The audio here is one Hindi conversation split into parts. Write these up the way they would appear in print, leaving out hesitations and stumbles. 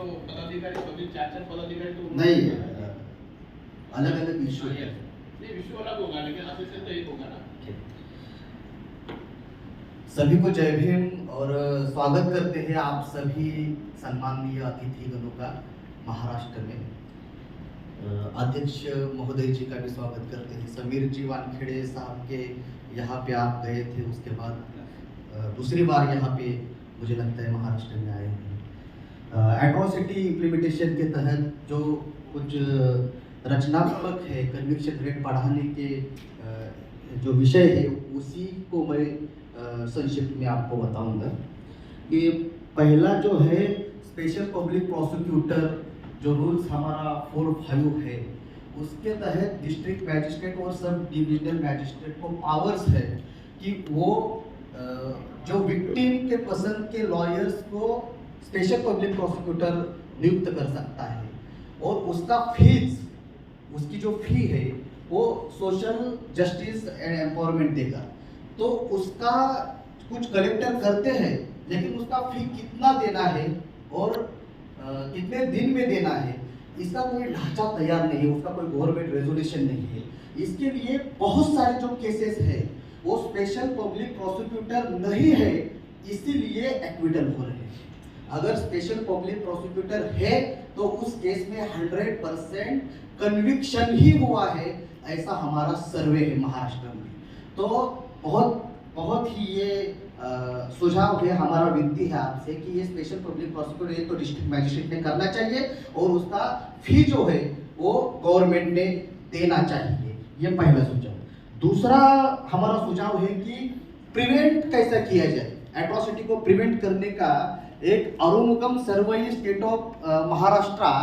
तो पदाधिकारी सभी 4 पदाधिकारी तो नहीं, अलग अलग इशू है। नहीं, विषय अलग होगा लेकिन असिस्टेंट तो एक होगा ना। सभी को जय भीम और स्वागत करते हैं आप सभी सम्माननीय अतिथिगणों का महाराष्ट्र में। अध्यक्ष महोदय जी का भी स्वागत करते हैं। समीर जी वानखेड़े साहब के यहाँ पे आप गए थे, उसके बाद दूसरी बार यहाँ पे मुझे लगता है महाराष्ट्र में आए हैं। एट्रोसिटी इम्प्लीमेंटेशन के तहत जो कुछ रचनात्मक है, कन्विक्शन रेट बढ़ाने के जो विषय है उसी को मैं संक्षिप्त में आपको बताऊंगा कि पहला जो है स्पेशल पब्लिक प्रोसिक्यूटर जो रूल्स हमारा 4-5 है, उसके तहत डिस्ट्रिक्ट मैजिस्ट्रेट और सब डिविजनल मैजिस्ट्रेट को पावर्स है कि वो जो विक्टिम के पसंद के लॉयर्स को स्पेशल पब्लिक प्रोसिक्यूटर नियुक्त कर सकता है और उसका फीस, उसकी जो फी है वो सोशल जस्टिस एंड एम्पावरमेंट देगा। तो उसका कुछ कलेक्टर करते हैं, लेकिन उसका फी कितना देना है और कितने दिन में देना है, इसका कोई ढांचा तैयार नहीं है, उसका कोई गवर्नमेंट रेजोल्यूशन नहीं है। इसके लिए बहुत सारे जो केसेस है वो स्पेशल पब्लिक प्रोसिक्यूटर नहीं है, इसीलिए एक्विटल हो रहे हैं। अगर स्पेशल पब्लिक प्रोसिक्यूटर है तो उस केस में 100% कन्विक्शन ही हुआ है, ऐसा हमारा सर्वे है महाराष्ट्र में। तो बहुत ही ये सुझाव है, हमारा विनती है आपसे कि ये स्पेशल पब्लिक प्रोसिक्यूटर एक तो डिस्ट्रिक्ट मैजिस्ट्रेट ने करना चाहिए और उसका फी जो है वो गवर्नमेंट ने देना चाहिए। ये पहला सुझाव। दूसरा हमारा सुझाव है कि प्रिवेंट कैसे किया जाए, एट्रोसिटी को प्रिवेंट करने का एक Arumugam Servai state of Maharashtra,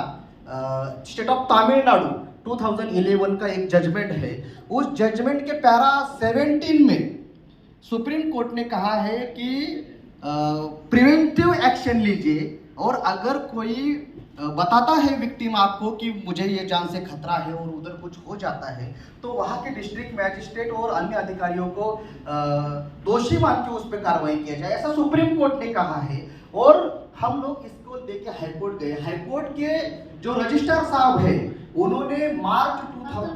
state of Tamil Nadu 2011 का एक जजमेंट है। उस जजमेंट के पैरा 17 में सुप्रीम कोर्ट ने कहा है कि प्रिवेंटिव एक्शन लीजिए और अगर कोई बताता है विक्टिम आपको कि मुझे ये जान से खतरा है और उधर कुछ हो जाता है, तो वहाँ के डिस्ट्रिक्ट मैजिस्ट्रेट और अन्य अधिकारियों को दोषी मान के उस पर कार्रवाई किया जाए, ऐसा सुप्रीम कोर्ट ने कहा है। और हम लोग इसको लेके हाईकोर्ट गए। हाईकोर्ट के जो रजिस्ट्रार साहब है उन्होंने मार्च 2000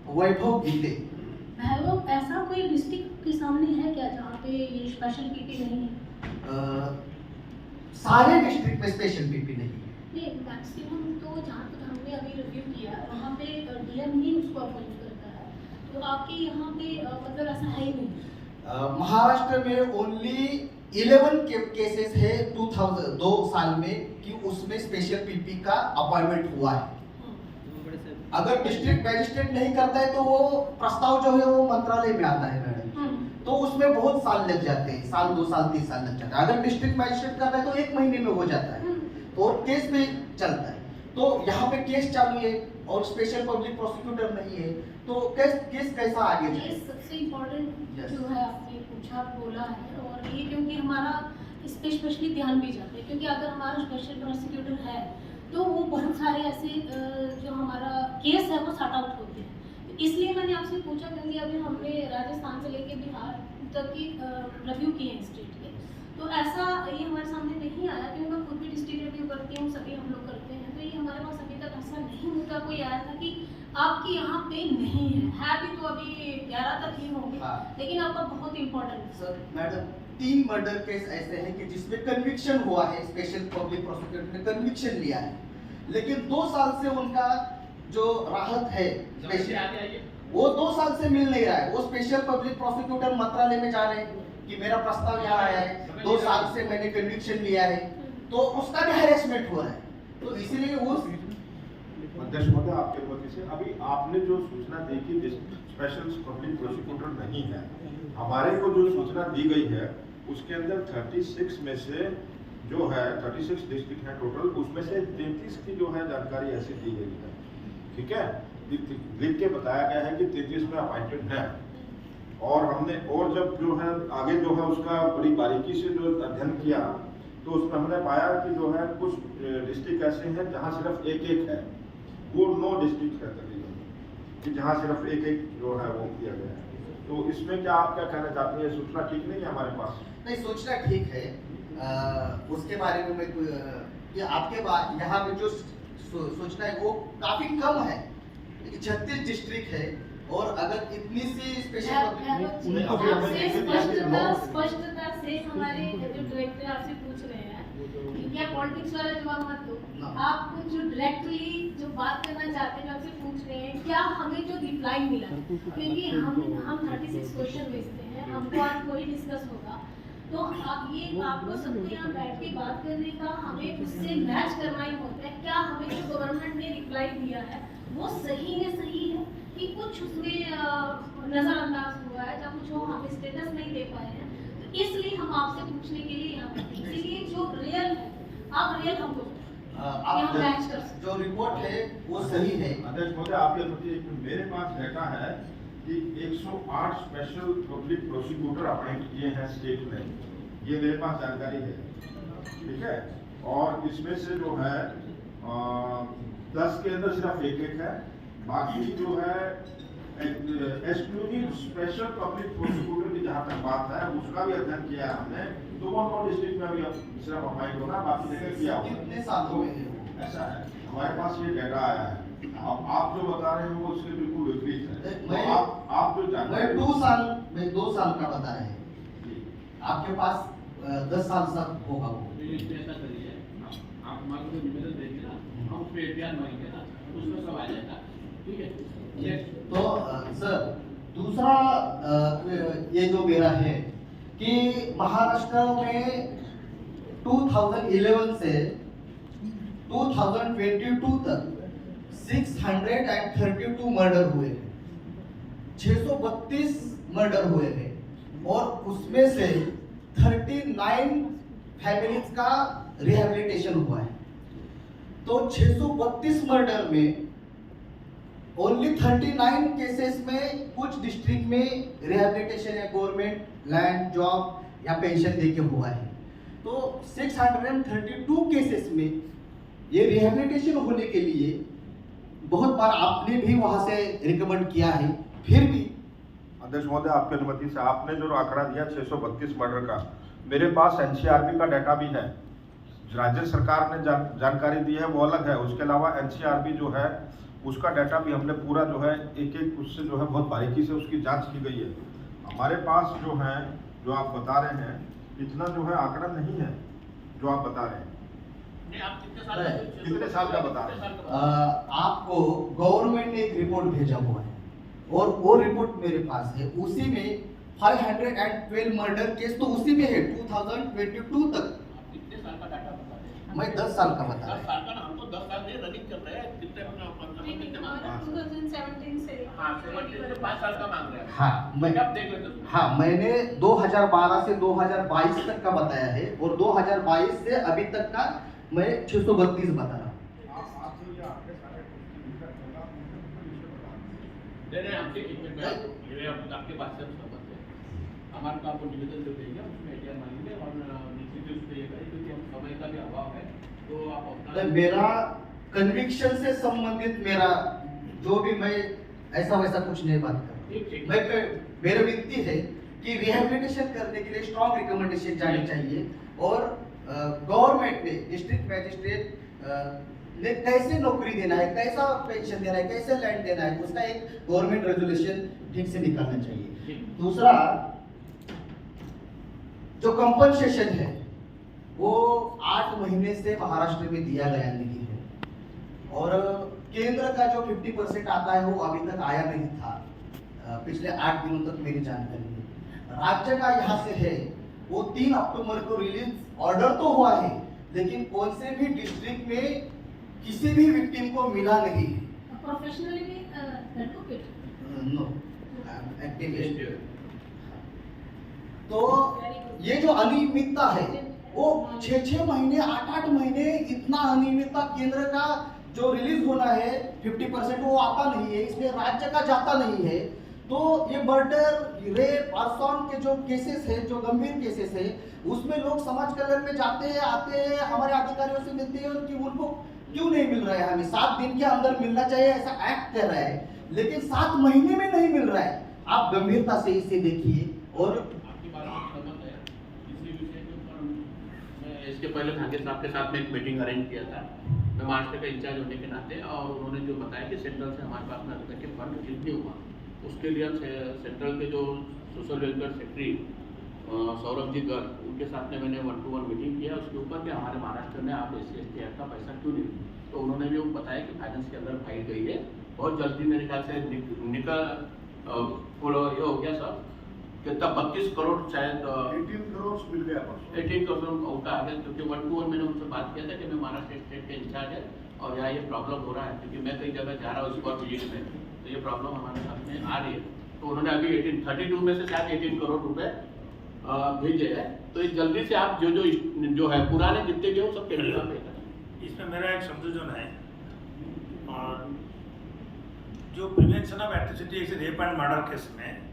वैभव गीते। वैभव, ऐसा कोई डिस्ट्रिक्ट के सामने है क्या जहाँ पे ये स्पेशल पीपी नहीं है? सारे डिस्ट्रिक्ट में स्पेशल पीपी नहीं है। नहीं, मैक्सिमम तो जहाँ तक हमने अभी रिव्यू किया वहाँ पे डीएम ही उसको अपॉइंट करता है, तो आपके यहाँ पे मतलब ऐसा है ही नहीं। महाराष्ट्र में ओनली 11 केसेस है 2002 साल में कि उसमें स्पेशल पीपी का अपॉइंटमेंट हुआ है। अगर डिस्ट्रिक्ट मैजिस्ट्रेट नहीं करता है तो वो प्रस्ताव जो है वो मंत्रालय में आता है मैडम, तो उसमें बहुत साल लग जाते हैं, साल 2 साल 3 साल लग जाता है। अगर डिस्ट्रिक्ट मैजिस्ट्रेट करता है तो 1 महीने में हो जाता है, तो केस में चलता है। तो यहाँ पे केस चालू है और स्पेशल पब्लिक प्रोसिक्यूटर नहीं है, तो केस कैसा आगे जाए? सबसे इम्पोर्टेंट जो है आपने पूछा बोला है, और ये क्योंकि हमारा इस पे स्पेशली ध्यान भी जाता है, क्योंकि अगर हमारा स्पेशल प्रोसिक्यूटर है तो वो बहुत सारे ऐसे जो हमारा केस है वो सॉर्ट आउट होते हैं। तो इसलिए मैंने आपसे पूछा, क्योंकि अभी हमने राजस्थान से लेके बिहार तक की रिव्यू किए हैं स्टेट के, तो ऐसा ये हमारे सामने नहीं आया, क्योंकि मैं खुद भी डिस्ट्रिक्ट रिव्यू करती हूँ, सभी हम लोग करते हैं, तो ये हमारे पास अभी तक ऐसा नहीं मुद्दा कोई आया था कि आपके यहाँ पे नहीं है भी तो अभी 11 तक ही होंगे। लेकिन आपका बहुत important sir madam 3 murder case ऐसे हैं कि जिसमें कन्विक्शन हुआ है, स्पेशल पब्लिक प्रोसिक्यूटर ने कन्विक्शन लिया है, लेकिन 2 साल से उनका जो राहत है वो 2 साल से मिल नहीं रहा है। वो स्पेशल पब्लिक प्रोसिक्यूटर मंत्रालय में जा रहे हैं कि मेरा प्रस्ताव यहाँ आया है, 2 साल से मैंने कन्विक्शन लिया है, तो उसका भी हैरेसमेंट हो रहा है। तो इसीलिए वो अध्यक्ष महोदय, आपके वजह से अभी आपने जो सूचना दी कि स्पेशल पब्लिक प्रोसिक्यूटर नहीं है, हमारे को जो सूचना दी गई है उसके अंदर 36 में से जो है 36 डिस्ट्रिक्ट है टोटल, उसमें से 33 की जो है जानकारी ऐसी दी गई है। ठीक है, लिख के बताया गया है कि 33 में अपॉइंटेड है, और हमने और जब जो है आगे जो है उसका बड़ी बारीकी से जो अध्ययन किया तो उसमें हमने पाया कि जो है कुछ डिस्ट्रिक्ट ऐसे हैं जहाँ सिर्फ एक है, वो 9 डिस्ट्रिक्ट है तकरीबन कि जहाँ सिर्फ एक जो है वो किया गया है। तो इसमें क्या आप क्या कहना चाहते हैं? सूचना ठीक नहीं है हमारे पास? नहीं, सूचना ठीक है। उसके बारे में मैं कि आपके यहाँ पे जो सूचना है वो काफी कम है। 36 डिस्ट्रिक्ट है और अगर इतनी सी स्पष्टता से हमारे जो डायरेक्टर आपसे पूछ रहे हैं कि क्या पॉलिटिक्स वाला जवाब मत दो, आप जो डायरेक्टली जो बात करना चाहते हैं आपसे पूछ रहे हैं क्या हमें जो रिप्लाई मिला, क्योंकि हम 36 क्वेश्चन भेजते हैं, हमको आज वही डिस्कस होगा, तो आप ये आपको सबको यहाँ बैठ के बात करने का हमें उससे मैच करना ही होता है। क्या हमें जो गवर्नमेंट ने रिप्लाई दिया है वो सही में सही है कि कुछ उसमें नजरअंदाज हुआ है या कुछ हम स्टेटस नहीं दे पाए हैं, तो इसलिए हम आपसे पूछने के लिए यहाँ बैठे हैं। इसलिए जो रियल है आप रियल हमको मैच कर सकते, जो रिपोर्ट है वो सही है। अध्यक्ष महोदय आपके प्रति मेरे पास डाटा है कि 108 स्पेशल पब्लिक प्रोसिक्यूटर अपॉइंट किए हैं स्टेट में, ये मेरे पास जानकारी है, ठीक है। और इसमें से जो है 10 के अंदर सिर्फ एक है, बाकी जो है एक्सक्लूसिव स्पेशल पब्लिक प्रोसिक्यूटर की जहाँ तक बात है उसका भी अध्ययन किया है हमने, तो कौन डिस्ट्रिक्ट में भी सिर्फ अपॉइंट होना, बाकी जगह किया होगा। कितने सालों में ऐसा है, हमारे पास ये डाटा आया है। अब आप जो बता रहे हो वो उसके बिल्कुल विपरीत है। तो आप जो जानकारी 2 साल का बताया है, आपके पास 10 साल तक होगा वो। ऐसा करिए, आप हमारे को निवेदन देंगे ना, हम उस पर एफआईआर मांगेंगे ना, उसमें सब आ जाएगा, ठीक है। तो सर दूसरा ये जो मेरा है कि महाराष्ट्र में 2011 से 2022 तक 632 मर्डर हुए हैं, 632 मर्डर हुए हैं और उसमें से 39 फैमिलीज का रिहैबिलिटेशन हुआ है। तो 632 मर्डर में ओनली 39 केसेस में कुछ डिस्ट्रिक्ट में रिहैबिलिटेशन या गवर्नमेंट लैंड जॉब या पेंशन देके हुआ है। तो 632 केसेस में ये रिहैबिलिटेशन होने के लिए बहुत बार आपने भी वहां से रिकमेंड किया है, फिर भी अध्यक्ष महोदय आपकी अनुमति से आपने जो आंकड़ा दिया 632 मर्डर का, मेरे पास एनसीआरबी का डाटा भी है, राज्य सरकार ने जानकारी दी है वो अलग है, उसके अलावा एनसीआरबी जो है उसका डाटा भी हमने पूरा जो है एक उससे जो है बहुत बारीकी से उसकी जांच की गई है। हमारे पास जो है जो आप बता रहे हैं इतना जो है आंकड़ा नहीं है जो आप बता रहे हैं। आप कितने साल का बता रहे हैं? आपको गवर्नमेंट ने एक रिपोर्ट भेजा हुआ है और वो रिपोर्ट मेरे पास है, उसी में 512 मर्डर केस तो उसी में है 2022 तक। कितने साल का डाटा बता रहे हैं? मैं 10 साल का बता रहा 10 साल का ना, हम तो 10 साल से रनिंग चल रहे हैं, कितने नहीं, 2017 से हाँ 17 से 5 साल का मांग रहे हैं। हाँ मैं आप देख लेते हो। हाँ मैंने 2012 से 2022 तक का बताया है और 2022 से अभी तक का मैं 632 बता रहा हूँ। आपके पास से सहमत है, हमारे को आपको निवेदन दे देंगे, उसमें एटीआर मांगेंगे और निश्चित रूप से ये करें क्योंकि हम समय का भी अभाव है, तो आप अपना मेरा कन्विक्शन से संबंधित मेरा जो भी मैं ऐसा वैसा कुछ नहीं बात कर, मैं मेरा विनती है कि रिहैबिलिटेशन करने के लिए स्ट्रॉन्ग रिकमेंडेशन जानी चाहिए और गवर्नमेंट ने डिस्ट्रिक्ट मैजिस्ट्रेट ने कैसे नौकरी देना है, कैसा पेंशन देना है, कैसे लैंड देना है, उसका एक गवर्नमेंट रेजुलेशन ठीक से निकालना चाहिए। दूसरा जो कंपनसेशन है वो 8 महीने से महाराष्ट्र में दिया गया नहीं है और केंद्र का जो 50% आता है वो अभी तक आया नहीं था, पिछले 8 दिनों तक मेरी जानकारी है। राज्य का यहाँ से है वो 3 अक्टूबर को रिलीज ऑर्डर तो हुआ है, लेकिन कौन से भी डिस्ट्रिक्ट में किसी भी विक्टिम को मिला नहीं है। प्रोफेशनली भी एडवोकेट नो एक्टिविस्ट। तो ये जो अनियमितता है वो 6-6 महीने 8-8 महीने इतना अनियमितता केंद्र का जो रिलीज होना है 50% वो आता नहीं है, इसमें राज्य का जाता नहीं है। तो ये मर्डर रेप अर्सन के जो केसेस है, जो गंभीर केसेस है, उसमें लोग समाज कल्याण में जाते हैं आते हैं, हमारे अधिकारियों से मिलते हैं कि उनको क्यों नहीं मिल रहा है, हमें 7 दिन के अंदर मिलना चाहिए ऐसा एक्ट कह रहा है, लेकिन 7 महीने में नहीं मिल रहा है। आप गंभीरता से इसे देखिए और आपकी बात में सहमत है, इसी विषय के ऊपर इसके पहले भाग्य साहब के साथ में एक मीटिंग अरेंज किया था मैं महाराष्ट्र का इंचार्ज होने के नाते, और उन्होंने जो बताया कि सेंट्रल से हमारे पास में अभी तक के फंड रिलीज नहीं हुआ, उसके लिए हम सेंट्रल के जो social welfare secretary Saurabh ji Garg उनके साथ में मैंने 1-to-1 मीटिंग किया उसके ऊपर कि हमारे महाराष्ट्र में आप SC/ST एक्ट का पैसा क्यों नहीं, तो उन्होंने भी वो बताया कि फाइनेंस के अंदर फाइल गई है, बहुत जल्दी मेरे ख्याल से निकल ये हो गया सर कितना 32 करोड़ शायद 18 करोड़ मिल गया 18 करोड़ उनका आ गया, क्योंकि 1-to-1 मैंने उनसे बात किया था कि मैं महाराष्ट्र स्टेट के इंचार्ज है और यहाँ ये प्रॉब्लम हो रहा है, क्योंकि मैं कई जगह जा रहा हूँ इस बार विजिट में, तो ये प्रॉब्लम हमारे साथ में आ रही है। तो उन्होंने अभी 32 में से शायद 18 करोड़ रुपए भेजे हैं, तो ये जल्दी से आप जो है पुराने जितने भी हो सब पेमेंट पे करें। इसमें मेरा एक संशोधन है, और जो prevention of atrocity rape and murder case में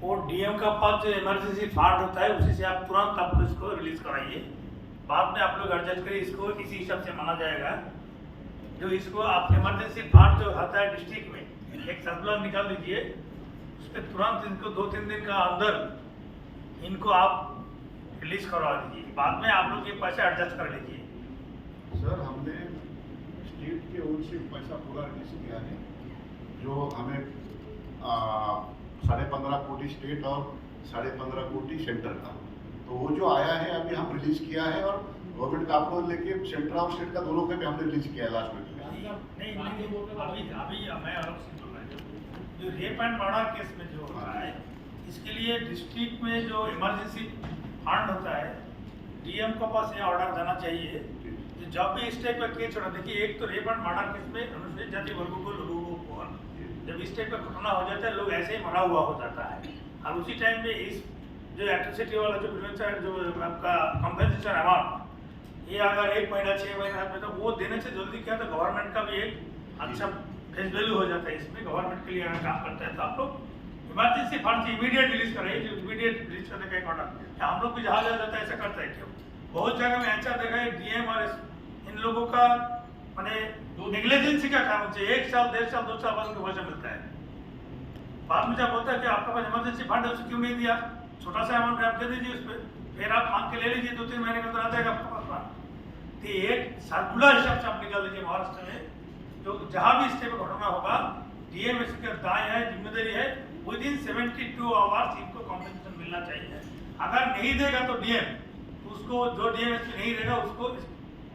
वो DM का पास जो इमरजेंसी फंड होता है उसी से आप तुरंत आपको इसको रिलीज कराइए, बाद में आप लोग एडजस्ट करिए, इसको इसी हिसाब से माना जाएगा। जो इसको आप इमरजेंसी फंड जो होता है डिस्ट्रिक्ट में एक सर्कुलर निकाल दीजिए, उस पर तुरंत इनको 2-3 दिन का अंदर इनको आप रिलीज करवा दीजिए, बाद में आप लोग ये पैसा एडजस्ट कर लीजिए। सर हमने स्टेट की ओर से पैसा पूरा रिलीज किया है, जो हमें 15.5 कोटी स्टेट और 15.5 कोटी सेंटर का, तो वो जो आया है अभी हम रिलीज किया है, और गवर्नमेंट का अप्रूवल लेके सेंटर और स्टेट का दोनों का भी हमने रिलीज किया है लास्ट वीक में। नहीं अभी मैं अलग से बोल रहा हूँ, जो रेप एंड मर्डर केस में जो होता है इसके लिए डिस्ट्रिक्ट में जो इमरजेंसी फंड होता है DM के पास ये ऑर्डर देना चाहिए कि जब भी इस टाइप का केस छोड़ा, देखिए एक तो रेप एंड मर्डर केस में अनुसूचित जाति वर्गों को लोगों को जब इस टाइप का घटना हो जाता है लोग ऐसे ही मरा हुआ हो जाता है, और उसी टाइम पे इस जो एट्रोसिटी वाला जो प्रिवेंशन जो आपका कॉम्पेंसेशन अमाउंट ये अगर 1 महीना 6 महीना में तो वो देने से जल्दी क्या तो गवर्नमेंट का भी एक अच्छा फेस वैल्यू हो जाता है, इसमें गवर्नमेंट के लिए अगर काम करता है तो आप लोग इमरजेंसी फंड इमीडिएट रिलीज करें, जो इमीडिएट रिलीज करने का एक ऑर्डर हम लोग भी जहाँ जाता है ऐसा करता है क्यों, बहुत जगह में ऐसा देखा है DM और इन लोगों का मैंने नेग्लिजेंसी का काम होता है, 1 साल 1.5 साल 2 साल बाद उनको पैसा मिलता है, बाद में जब बोलता है कि आपका पास इमरजेंसी फंड है उसे क्यों नहीं दिया, छोटा सा अमाउंट आप दे दीजिए उस पर, फिर आप मांग के ले लीजिए 2-3 महीने के अंदर आ जाएगा आपके पास फंड। तो एक सर्कुलर हिसाब से आप निकाल दीजिए महाराष्ट्र में, जो जहाँ भी इस टाइप का घटना होगा DM इसका दाय है जिम्मेदारी है, विदिन 72 आवर्स इनको कॉम्पेंसेशन मिलना चाहिए, अगर नहीं देगा तो DM उसको जो DM नहीं देगा उसको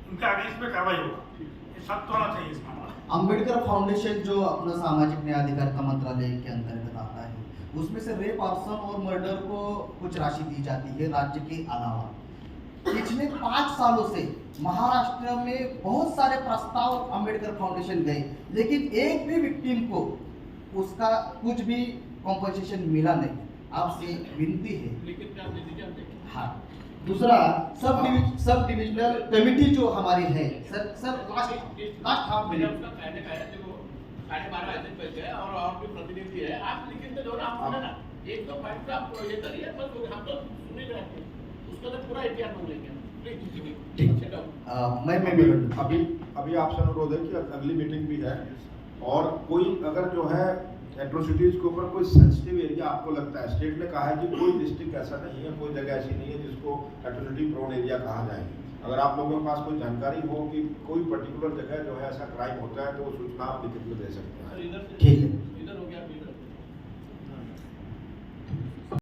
इनके अगेंस्ट में कार्रवाई होगा, ये सख्त होना चाहिए इसका। अंबेडकर फाउंडेशन जो अपना सामाजिक न्याय अधिकारिता मंत्रालय के अंतर्गत आता है, उसमें से रेप, आर्सन और मर्डर को कुछ राशि दी जाती है राज्य के अलावा। पिछले 5 सालों से महाराष्ट्र में बहुत सारे प्रस्ताव अंबेडकर फाउंडेशन गए, लेकिन एक भी विक्टिम को उसका कुछ भी कॉम्पनसेशन मिला नहीं। आपसे विनती है, लेकिन क्या दे दीजिए आप देखिए। हाँ, दूसरा सब डिविजनल कमेटी जो हमारी है सर लास्ट हाफ मिनट उसका कहने का है, देखो 12.5 ऐसे पैसे है और भी प्रतिनिधि है, आप लिखित में दो ना, आप सुने ना 1-2 पॉइंट आप ये करिए, बस हम तो सुन ही रहे हैं, उसका तो पूरा इतिहास हो लेंगे। ठीक, मैं अभी आपसे अनुरोध है कि अगली मीटिंग भी है, और कोई अगर जो है एट्रोसिटीज के ऊपर कोई सेंसिटिव एरिया आपको लगता है, स्टेट ने कहा है कि कोई डिस्ट्रिक्ट ऐसा नहीं है, कोई जगह ऐसी नहीं है जिसको एट्रोसिटी प्रोन एरिया कहा जाए, अगर आप लोगों के पास कोई जानकारी हो कि कोई पर्टिकुलर जगह जो है ऐसा क्राइम होता है तो वो सूचना आप लिखित में दे सकते हैं। ठीक है।